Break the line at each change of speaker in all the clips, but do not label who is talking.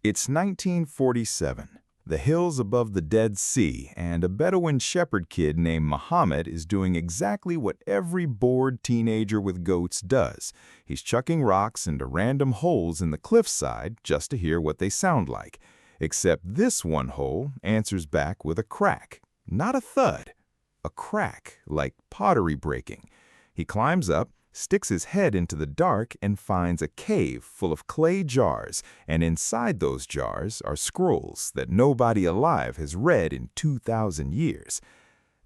It's 1947. The hills above the Dead Sea, and a Bedouin shepherd kid named Muhammad is doing exactly what every bored teenager with goats does. He's chucking rocks into random holes in the cliffside just to hear what they sound like. Except this one hole answers back with a crack. Not a thud. A crack, like pottery breaking. He climbs up, sticks his head into the dark, and finds a cave full of clay jars, and inside those jars are scrolls that nobody alive has read in 2,000 years.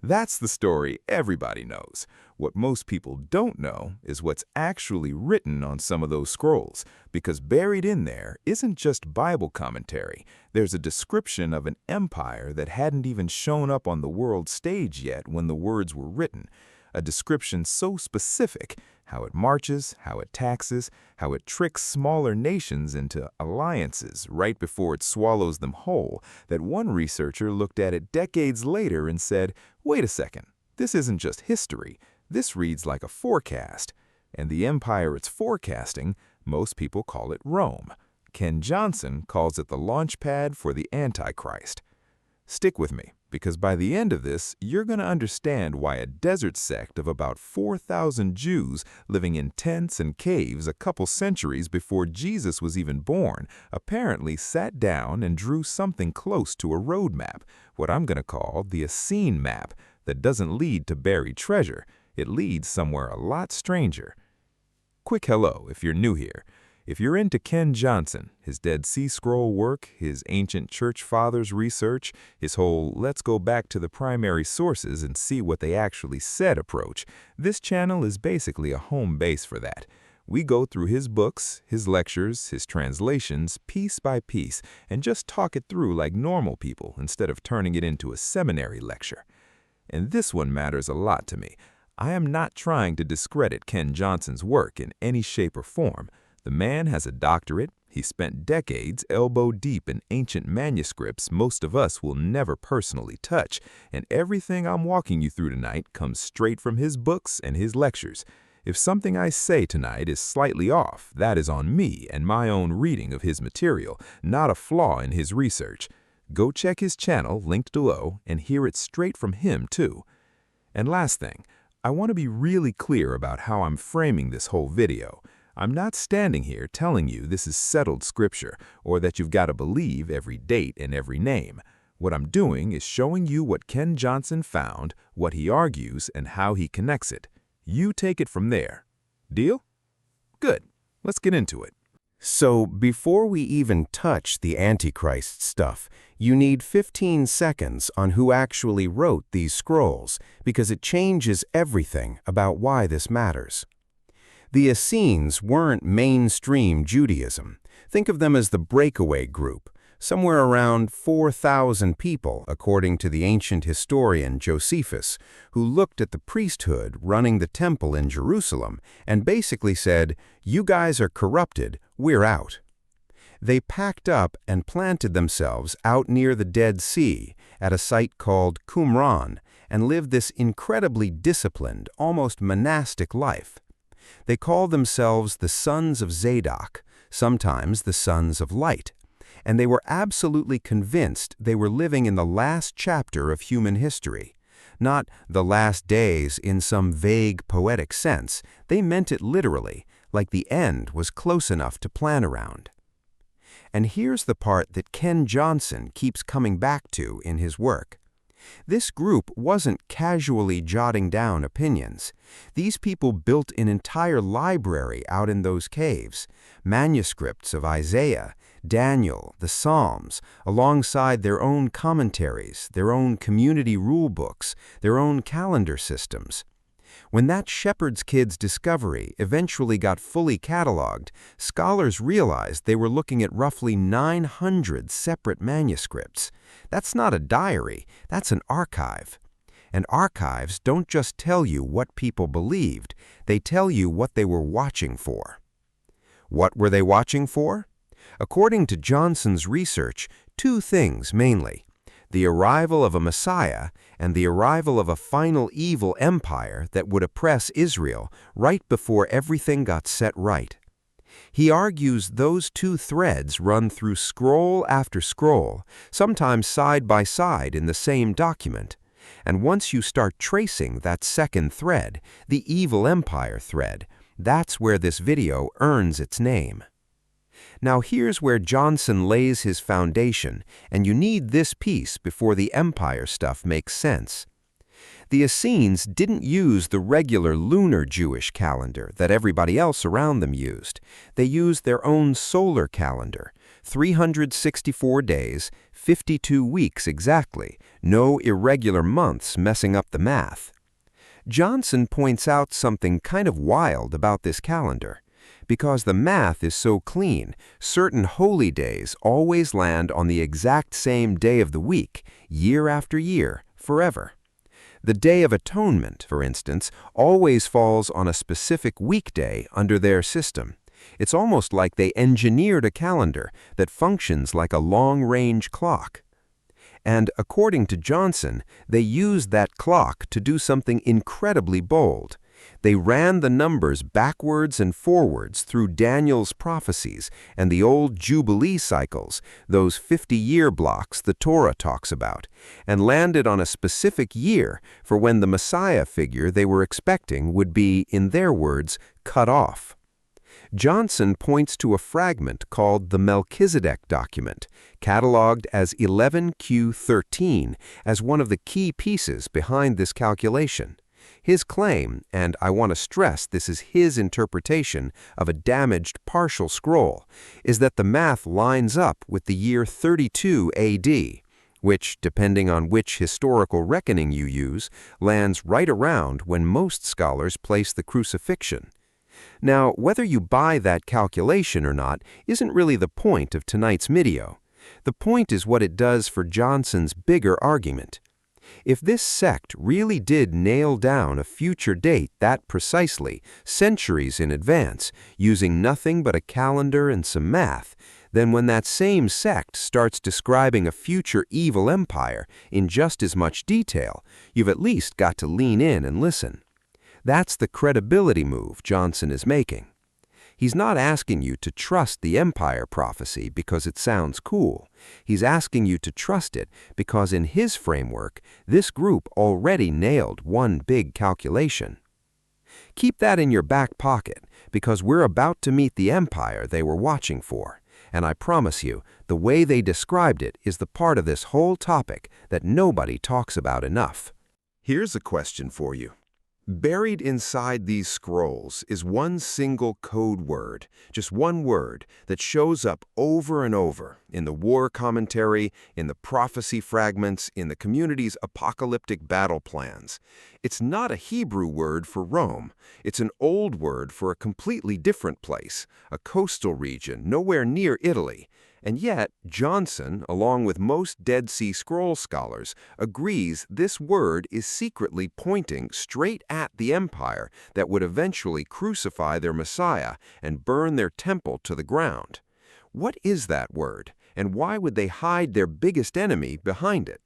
That's the story everybody knows. What most people don't know is what's actually written on some of those scrolls, because buried in there isn't just Bible commentary. There's a description of an empire that hadn't even shown up on the world stage yet when the words were written. A description so specific, how it marches, how it taxes, how it tricks smaller nations into alliances right before it swallows them whole, that one researcher looked at it decades later and said, wait a second, this isn't just history, this reads like a forecast. And the empire it's forecasting, most people call it Rome. Ken Johnson calls it the launch pad for the Antichrist. Stick with me, because by the end of this, you're going to understand why a desert sect of about 4,000 Jews living in tents and caves a couple centuries before Jesus was even born apparently sat down and drew something close to a roadmap, what I'm going to call the Essene map, that doesn't lead to buried treasure. It leads somewhere a lot stranger. Quick hello if you're new here. If you're into Ken Johnson, his Dead Sea Scroll work, his ancient church fathers research, his whole let's go back to the primary sources and see what they actually said approach, this channel is basically a home base for that. We go through his books, his lectures, his translations, piece by piece, and just talk it through like normal people instead of turning it into a seminary lecture. And this one matters a lot to me. I am not trying to discredit Ken Johnson's work in any shape or form. The man has a doctorate, he spent decades elbow-deep in ancient manuscripts most of us will never personally touch, and everything I'm walking you through tonight comes straight from his books and his lectures. If something I say tonight is slightly off, that is on me and my own reading of his material, not a flaw in his research. Go check his channel, linked below, and hear it straight from him too. And last thing, I want to be really clear about how I'm framing this whole video. I'm not standing here telling you this is settled scripture or that you've got to believe every date and every name. What I'm doing is showing you what Ken Johnson found, what he argues, and how he connects it. You take it from there. Deal? Good. Let's get into it.
So before we even touch the Antichrist stuff, you need 15 seconds on who actually wrote these scrolls, because it changes everything about why this matters. The Essenes weren't mainstream Judaism. Think of them as the breakaway group, somewhere around 4,000 people, according to the ancient historian Josephus, who looked at the priesthood running the temple in Jerusalem and basically said, "You guys are corrupted, we're out." They packed up and planted themselves out near the Dead Sea at a site called Qumran and lived this incredibly disciplined, almost monastic life. They called themselves the Sons of Zadok, sometimes the Sons of Light, and they were absolutely convinced they were living in the last chapter of human history. Not the last days in some vague poetic sense, they meant it literally, like the end was close enough to plan around. And here's the part that Ken Johnson keeps coming back to in his work. This group wasn't casually jotting down opinions. These people built an entire library out in those caves, manuscripts of Isaiah, Daniel, the Psalms, alongside their own commentaries, their own community rule books, their own calendar systems. When that shepherd's kid's discovery eventually got fully cataloged, scholars realized they were looking at roughly 900 separate manuscripts. That's not a diary, that's an archive. And archives don't just tell you what people believed, they tell you what they were watching for. What were they watching for? According to Johnson's research, two things mainly: the arrival of a Messiah and the arrival of a final evil empire that would oppress Israel right before everything got set right. He argues those two threads run through scroll after scroll, sometimes side by side in the same document. And once you start tracing that second thread, the evil empire thread, that's where this video earns its name. Now here's where Johnson lays his foundation, and you need this piece before the empire stuff makes sense. The Essenes didn't use the regular lunar Jewish calendar that everybody else around them used. They used their own solar calendar, 364 days, 52 weeks exactly, no irregular months messing up the math. Johnson points out something kind of wild about this calendar. Because the math is so clean, certain holy days always land on the exact same day of the week, year after year, forever. The Day of Atonement, for instance, always falls on a specific weekday under their system. It's almost like they engineered a calendar that functions like a long-range clock. And according to Johnson, they used that clock to do something incredibly bold. They ran the numbers backwards and forwards through Daniel's prophecies and the old Jubilee cycles, those 50-year blocks the Torah talks about, and landed on a specific year for when the Messiah figure they were expecting would be, in their words, cut off. Johnson points to a fragment called the Melchizedek document, cataloged as 11Q13, as one of the key pieces behind this calculation. His claim, and I want to stress this is his interpretation of a damaged partial scroll, is that the math lines up with the year 32 AD, which, depending on which historical reckoning you use, lands right around when most scholars place the crucifixion. Now, whether you buy that calculation or not isn't really the point of tonight's video. The point is what it does for Johnson's bigger argument. If this sect really did nail down a future date that precisely, centuries in advance, using nothing but a calendar and some math, then when that same sect starts describing a future evil empire in just as much detail, you've at least got to lean in and listen. That's the credibility move Johnson is making. He's not asking you to trust the empire prophecy because it sounds cool. He's asking you to trust it because in his framework, this group already nailed one big calculation. Keep that in your back pocket because we're about to meet the empire they were watching for. And I promise you, the way they described it is the part of this whole topic that nobody talks about enough.
Here's a question for you. Buried inside these scrolls is one single code word, just one word that shows up over and over in the war commentary, in the prophecy fragments, in the community's apocalyptic battle plans. It's not a Hebrew word for Rome. It's an old word for a completely different place, a coastal region nowhere near Italy. And yet, Johnson, along with most Dead Sea Scroll scholars, agrees this word is secretly pointing straight at the empire that would eventually crucify their Messiah and burn their temple to the ground. What is that word, and why would they hide their biggest enemy behind it?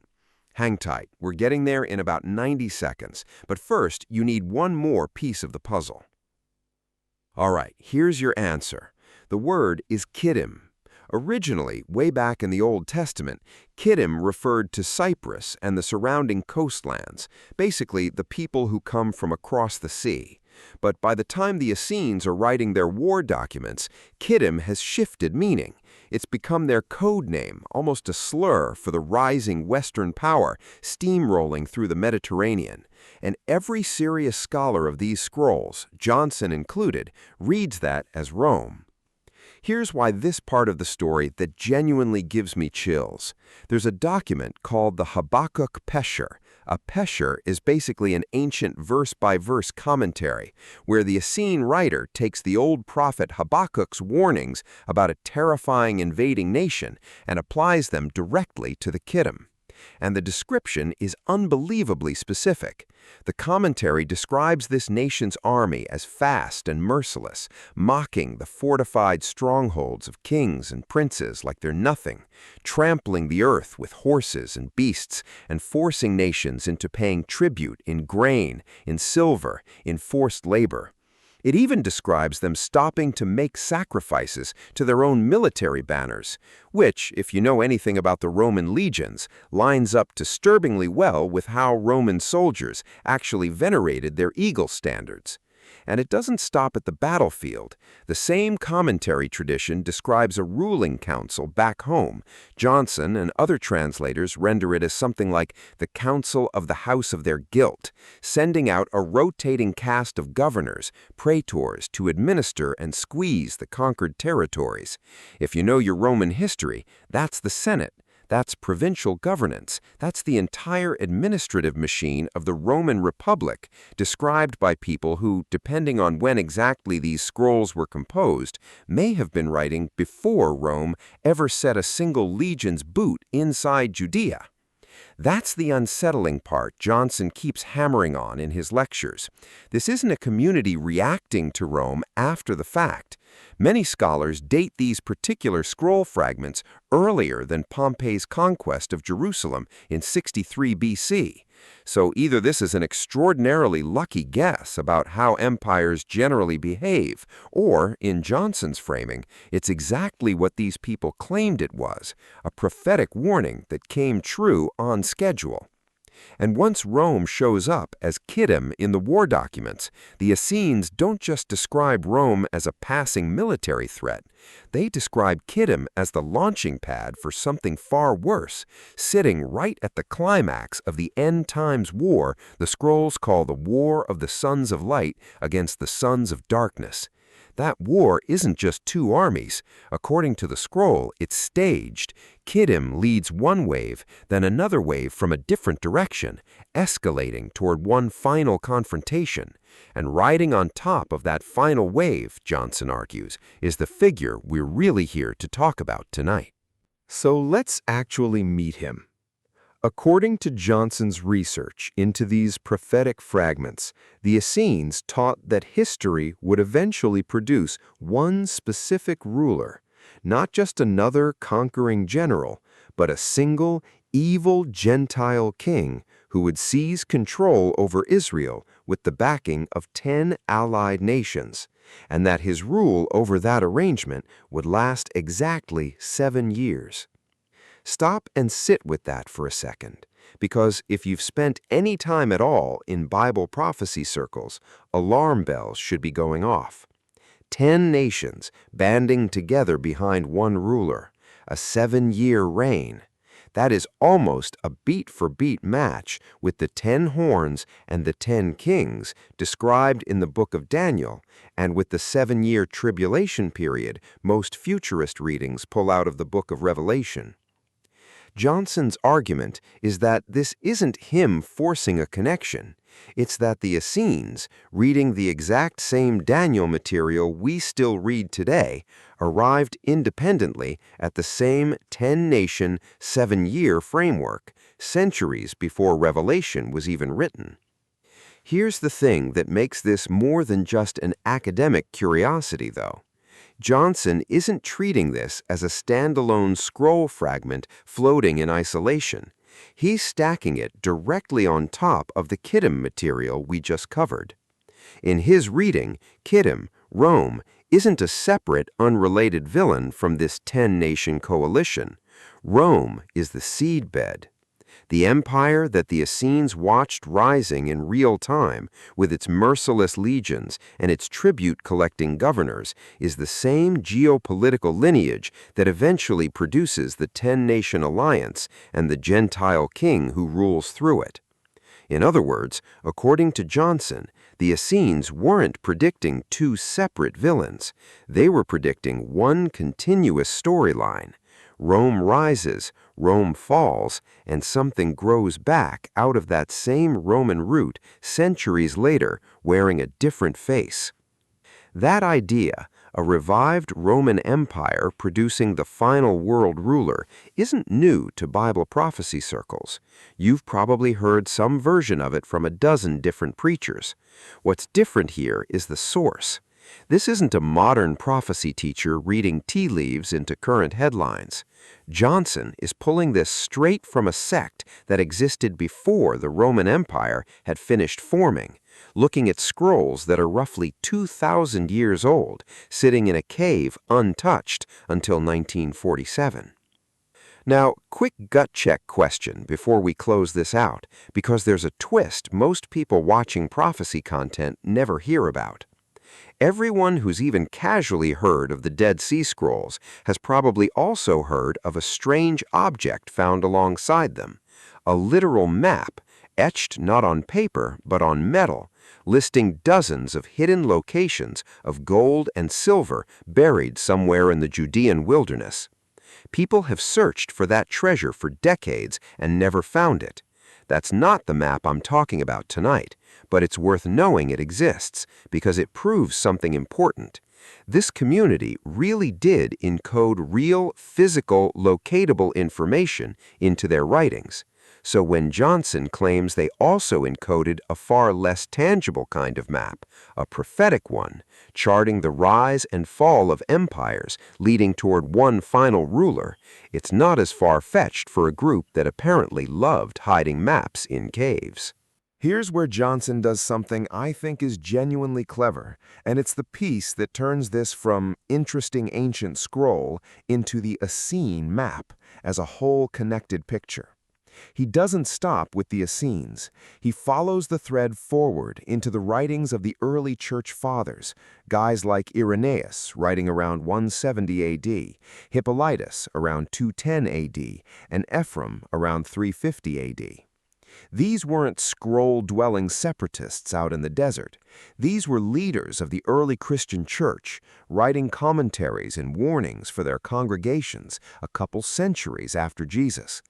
Hang tight, we're getting there in about 90 seconds, but first you need one more piece of the puzzle. All right, here's your answer. The word is Kittim. Originally, way back in the Old Testament, Kittim referred to Cyprus and the surrounding coastlands, basically the people who come from across the sea. But by the time the Essenes are writing their war documents, Kittim has shifted meaning. It's become their code name, almost a slur for the rising Western power steamrolling through the Mediterranean. And every serious scholar of these scrolls, Johnson included, reads that as Rome. Here's why this part of the story that genuinely gives me chills. There's a document called the Habakkuk Pesher. A Pesher is basically an ancient verse-by-verse commentary, where the Essene writer takes the old prophet Habakkuk's warnings about a terrifying invading nation and applies them directly to the Kittim. And the description is unbelievably specific. The commentary describes this nation's army as fast and merciless, mocking the fortified strongholds of kings and princes like they're nothing, trampling the earth with horses and beasts, and forcing nations into paying tribute in grain, in silver, in forced labor.
It even describes them stopping to make sacrifices to their own military banners, which, if you know anything about the Roman legions, lines up disturbingly well with how Roman soldiers actually venerated their eagle standards. And it doesn't stop at the battlefield. The same commentary tradition describes a ruling council back home. Johnson and other translators render it as something like the council of the house of their guilt, sending out a rotating cast of governors, praetors, to administer and squeeze the conquered territories. If you know your Roman history, that's the Senate. That's provincial governance. That's the entire administrative machine of the Roman Republic, described by people who, depending on when exactly these scrolls were composed, may have been writing before Rome ever set a single legion's boot inside Judea. That's the unsettling part Johnson keeps hammering on in his lectures. This isn't a community reacting to Rome after the fact. Many scholars date these particular scroll fragments earlier than Pompey's conquest of Jerusalem in 63 BC. So either this is an extraordinarily lucky guess about how empires generally behave, or, in Johnson's framing, it's exactly what these people claimed it was, a prophetic warning that came true on schedule. And once Rome shows up as Kittim in the war documents, the Essenes don't just describe Rome as a passing military threat. They describe Kittim as the launching pad for something far worse, sitting right at the climax of the end times war the scrolls call the War of the Sons of Light against the Sons of Darkness. That war isn't just two armies. According to the scroll, it's staged. Kittim leads one wave, then another wave from a different direction, escalating toward one final confrontation. And riding on top of that final wave, Johnson argues, is the figure we're really here to talk about tonight.
So let's actually meet him. According to Johnson's research into these prophetic fragments, the Essenes taught that history would eventually produce one specific ruler, not just another conquering general, but a single, evil Gentile king who would seize control over Israel with the backing of 10 allied nations, and that his rule over that arrangement would last exactly 7 years. Stop and sit with that for a second, because if you've spent any time at all in Bible prophecy circles, alarm bells should be going off. 10 nations banding together behind one ruler, a 7-year reign. That is almost a beat-for-beat match with the 10 horns and the 10 kings described in the book of Daniel, and with the 7-year tribulation period most futurist readings pull out of the book of Revelation. Johnson's argument is that this isn't him forcing a connection. It's that the Essenes, reading the exact same Daniel material we still read today, arrived independently at the same 10-nation, 7-year framework, centuries before Revelation was even written. Here's the thing that makes this more than just an academic curiosity, though. Johnson isn't treating this as a standalone scroll fragment floating in isolation. He's stacking it directly on top of the Kittim material we just covered. In his reading, Kittim, Rome, isn't a separate, unrelated villain from this 10-nation coalition. Rome is the seedbed. The empire that the Essenes watched rising in real time, with its merciless legions and its tribute-collecting governors, is the same geopolitical lineage that eventually produces the 10-nation alliance and the Gentile king who rules through it. In other words, according to Johnson, the Essenes weren't predicting two separate villains. They were predicting one continuous storyline. Rome rises, Rome falls, and something grows back out of that same Roman root centuries later, wearing a different face. That idea, a revived Roman Empire producing the final world ruler, isn't new to Bible prophecy circles. You've probably heard some version of it from a dozen different preachers. What's different here is the source. This isn't a modern prophecy teacher reading tea leaves into current headlines. Johnson is pulling this straight from a sect that existed before the Roman Empire had finished forming, looking at scrolls that are roughly 2,000 years old, sitting in a cave untouched until 1947. Now, quick gut check question before we close this out, because there's a twist most people watching prophecy content never hear about. Everyone who's even casually heard of the Dead Sea Scrolls has probably also heard of a strange object found alongside them, a literal map, etched not on paper but on metal, listing dozens of hidden locations of gold and silver buried somewhere in the Judean wilderness. People have searched for that treasure for decades and never found it. That's not the map I'm talking about tonight, but it's worth knowing it exists because it proves something important. This community really did encode real, physical, locatable information into their writings. So when Johnson claims they also encoded a far less tangible kind of map, a prophetic one, charting the rise and fall of empires leading toward one final ruler, it's not as far-fetched for a group that apparently loved hiding maps in caves.
Here's where Johnson does something I think is genuinely clever, and it's the piece that turns this from interesting ancient scroll into the Essene map as a whole connected picture. He doesn't stop with the Essenes. He follows the thread forward into the writings of the early church fathers, guys like Irenaeus, writing around 170 AD, Hippolytus around 210 AD, and Ephraim around 350 AD. These weren't scroll-dwelling separatists out in the desert. These were leaders of the early Christian church, writing commentaries and warnings for their congregations a couple centuries after Jesus.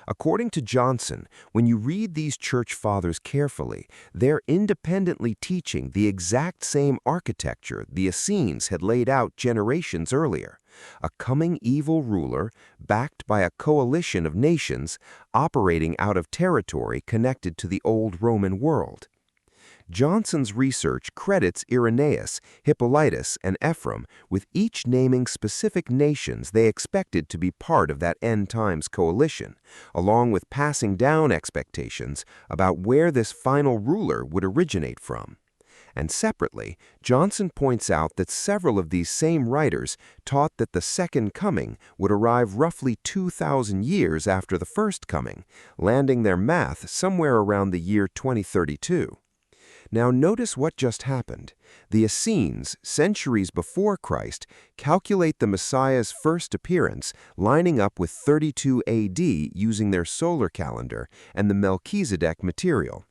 According to Johnson, when you read these church fathers carefully, they're independently teaching the exact same architecture the Essenes had laid out generations earlier. A coming evil ruler, backed by a coalition of nations, operating out of territory connected to the old Roman world. Johnson's research credits Irenaeus, Hippolytus, and Ephraim with each naming specific nations they expected to be part of that end times coalition, along with passing down expectations about where this final ruler would originate from. And separately, Johnson points out that several of these same writers taught that the second coming would arrive roughly 2,000 years after the first coming, landing their math somewhere around the year 2032. Now notice what just happened. The Essenes, centuries before Christ, calculate the Messiah's first appearance lining up with 32 AD using their solar calendar and the Melchizedek material.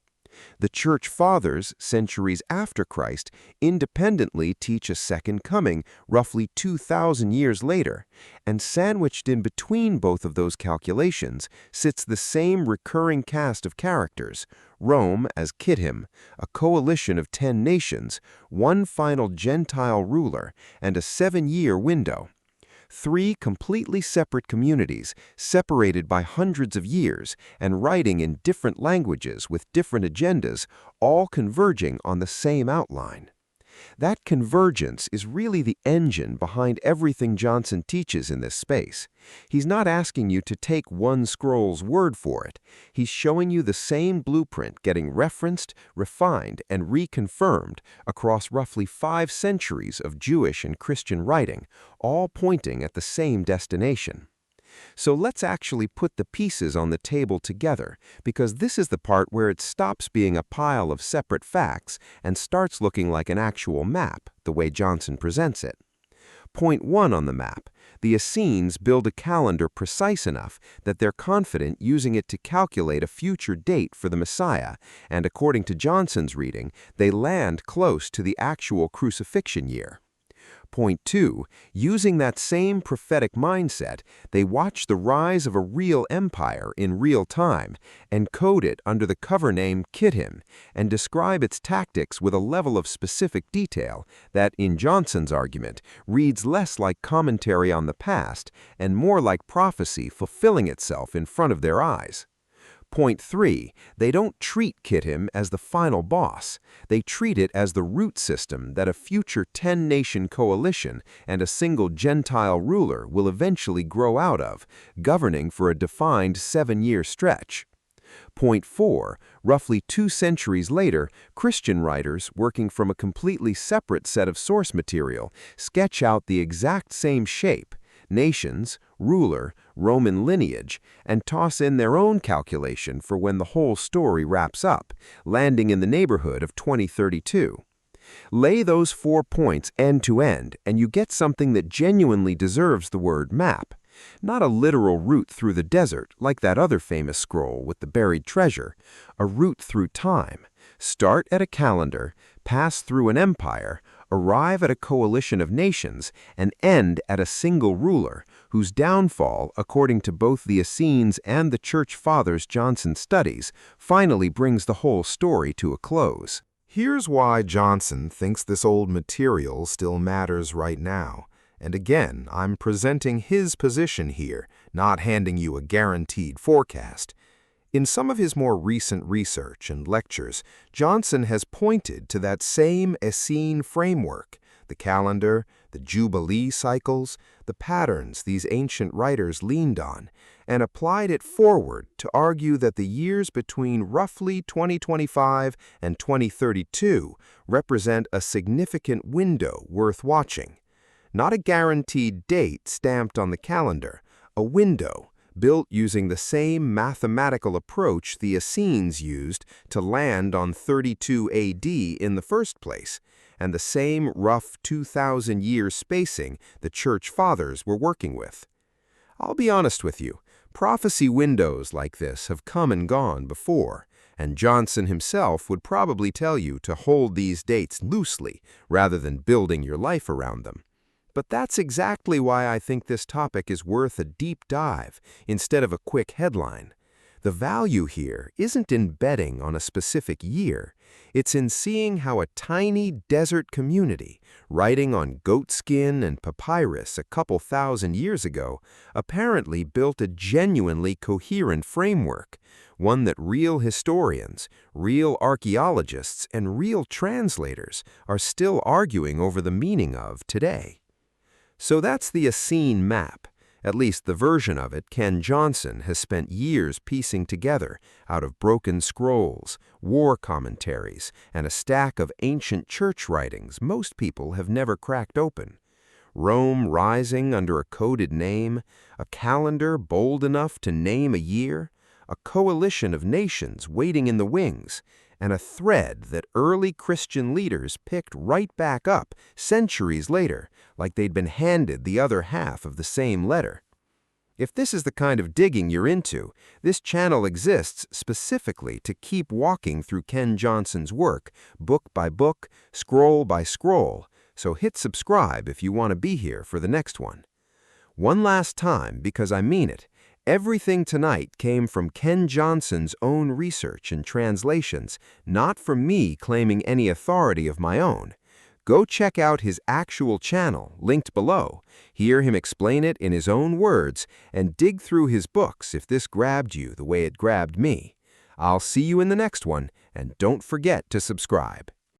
The Church Fathers, centuries after Christ, independently teach a second coming roughly 2,000 years later, and sandwiched in between both of those calculations sits the same recurring cast of characters: Rome as Kittim, a coalition of 10 nations, one final Gentile ruler, and a 7-year window. 3 completely separate communities, separated by hundreds of years, and writing in different languages with different agendas, all converging on the same outline. That convergence is really the engine behind everything Johnson teaches in this space. He's not asking you to take one scroll's word for it. He's showing you the same blueprint getting referenced, refined, and reconfirmed across roughly 5 centuries of Jewish and Christian writing, all pointing at the same destination. So let's actually put the pieces on the table together, because this is the part where it stops being a pile of separate facts and starts looking like an actual map, the way Johnson presents it. Point 1 on the map: the Essenes build a calendar precise enough that they're confident using it to calculate a future date for the Messiah, and according to Johnson's reading, they land close to the actual crucifixion year. Point 2, using that same prophetic mindset, they watch the rise of a real empire in real time, encode it under the cover name Kittim, and describe its tactics with a level of specific detail that, in Johnson's argument, reads less like commentary on the past and more like prophecy fulfilling itself in front of their eyes.
Point 3, they don't treat Kittim as the final boss. They treat it as the root system that a future 10-nation coalition and a single Gentile ruler will eventually grow out of, governing for a defined 7-year stretch. Point 4, roughly 2 centuries later, Christian writers, working from a completely separate set of source material, sketch out the exact same shape, nations, ruler, Roman lineage, and toss in their own calculation for when the whole story wraps up, landing in the neighborhood of 2032. Lay those 4 points end to end, and you get something that genuinely deserves the word map. Not a literal route through the desert, like that other famous scroll with the buried treasure, a route through time. Start at a calendar, pass through an empire, arrive at a coalition of nations, and end at a single ruler, whose downfall, according to both the Essenes and the Church Fathers Johnson studies, finally brings the whole story to a close.
Here's why Johnson thinks this old material still matters right now. And again, I'm presenting his position here, not handing you a guaranteed forecast. In some of his more recent research and lectures, Johnson has pointed to that same Essene framework, the calendar, the Jubilee cycles, the patterns these ancient writers leaned on, and applied it forward to argue that the years between roughly 2025 and 2032 represent a significant window worth watching. Not a guaranteed date stamped on the calendar, a window built using the same mathematical approach the Essenes used to land on 32 AD in the first place, and the same rough 2,000-year spacing the Church Fathers were working with. I'll be honest with you, prophecy windows like this have come and gone before, and Johnson himself would probably tell you to hold these dates loosely rather than building your life around them. But that's exactly why I think this topic is worth a deep dive instead of a quick headline. The value here isn't in betting on a specific year. It's in seeing how a tiny desert community, writing on goatskin and papyrus a couple thousand years ago, apparently built a genuinely coherent framework, one that real historians, real archaeologists, and real translators are still arguing over the meaning of today. So that's the Essene map, at least the version of it Ken Johnson has spent years piecing together out of broken scrolls, war commentaries, and a stack of ancient church writings most people have never cracked open. Rome rising under a coded name, a calendar bold enough to name a year, a coalition of nations waiting in the wings, and a thread that early Christian leaders picked right back up centuries later, like they'd been handed the other half of the same letter. If this is the kind of digging you're into, this channel exists specifically to keep walking through Ken Johnson's work, book by book, scroll by scroll, so hit subscribe if you want to be here for the next one. One last time, because I mean it, everything tonight came from Ken Johnson's own research and translations, not from me claiming any authority of my own. Go check out his actual channel, linked below, hear him explain it in his own words, and dig through his books if this grabbed you the way it grabbed me. I'll see you in the next one, and don't forget to subscribe.